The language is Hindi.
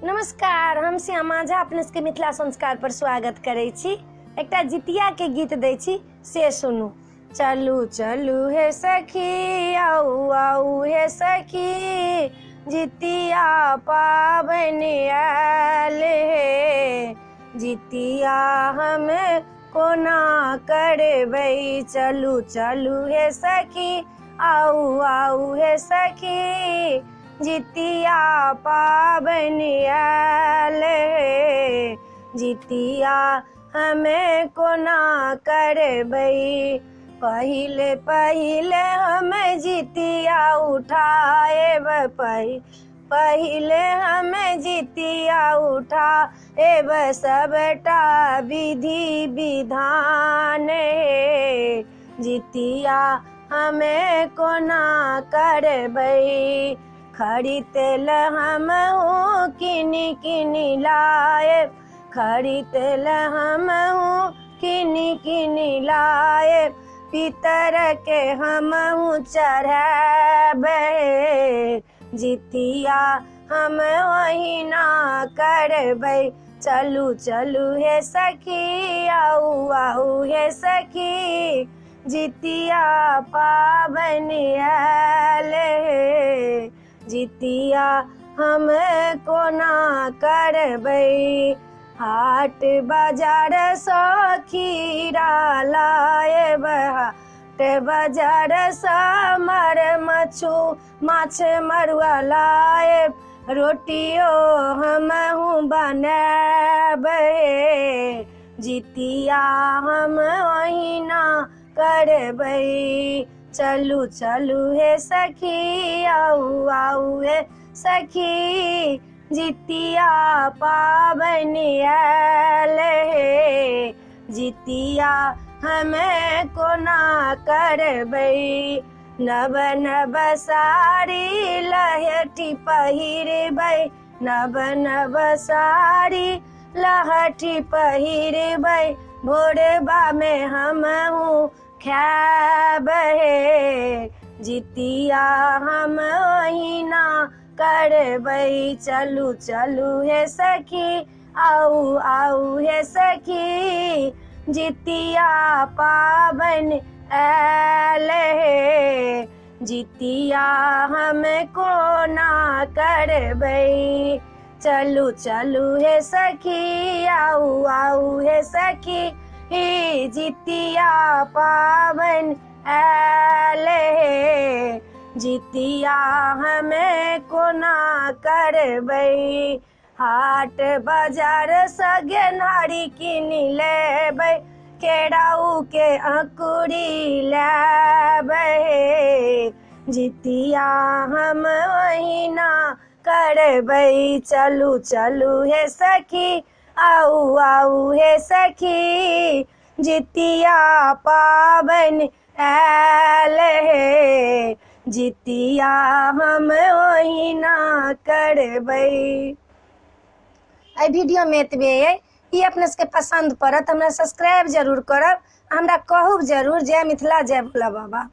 नमस्कार, हम श्यामा झा अपने सबके मिथिला संस्कार पर स्वागत करै छी। एकटा जितिया के गीत दै छी, से सुनू। चलू चलू हे सखी, आऊ आऊ हे सखी, जितिया पाबनि आयल हे। जितिया हमे कोना करबै, चलू चलू हे सखी, आऊ आऊ हे सखी, जितिया पाबनि आयल हे। जितिया हमे कोना करबै, पहिले पहिले हमे जितिया उठाएब, पहिले हमे जितिया उठाएब, सबटा विधि विधान हे। जितिया हमे कोना करबै, खड़ी तेल हमहूँ किनी किनी लाएब, खड़ी तेल हमहूँ किनी किनी लाएब, पितर के हमहूँ चढ़ाएब। जितिया हम ओहिना करबै, चलू चलू हे सखी, आऊ आऊ हे सखी, जितिया पाबनि आयल हे। जितिया हम कोना करबै, हाट बाजार सँ खीरा लाएब, हाट बाजार सँ माछ मरुआ लाएब, रोटियो हमहूँ बनाएब। जितिया हम ओहिना करबै, चलू चलू हे सखी, आऊ आऊ हे सखी, जितिया पाबनि आयल हे। जितिया हमे कोना करबै, नव नव साड़ी लहठी पहिरबै, नव नव साड़ी लहठी पहिरबै, भोरबा में हमहूँ खाएब हे। जितिया हम ओहिना करबै, चलू चलू हे सखी, आऊ आऊ हे सखी, जितिया पाबनि आयल हे। जितिया हम कोना करबै, चलू चलू हे सखी, आऊ आऊ हे सखी, जितिया पाबनि आयल हे। जितिया हमे कोना करबै, हाट बाजार सँ गेनहारी किनी लेबै, केराउ के अंकुरी लेबै। जितिया हम ओहिना करबै, चलू चलू हे सखी, आऊ आऊ हे सखी, जितिया पाबनि आयल हे। जितिया हम ओहिना करबै। एहि वीडियो में एतबे अइ। ई अपने सबके पसंद पड़त, हमरा सब्सक्राइब जरूर करब, हमरा कहब जरूर। जय मिथिला, जय भोला बाबा।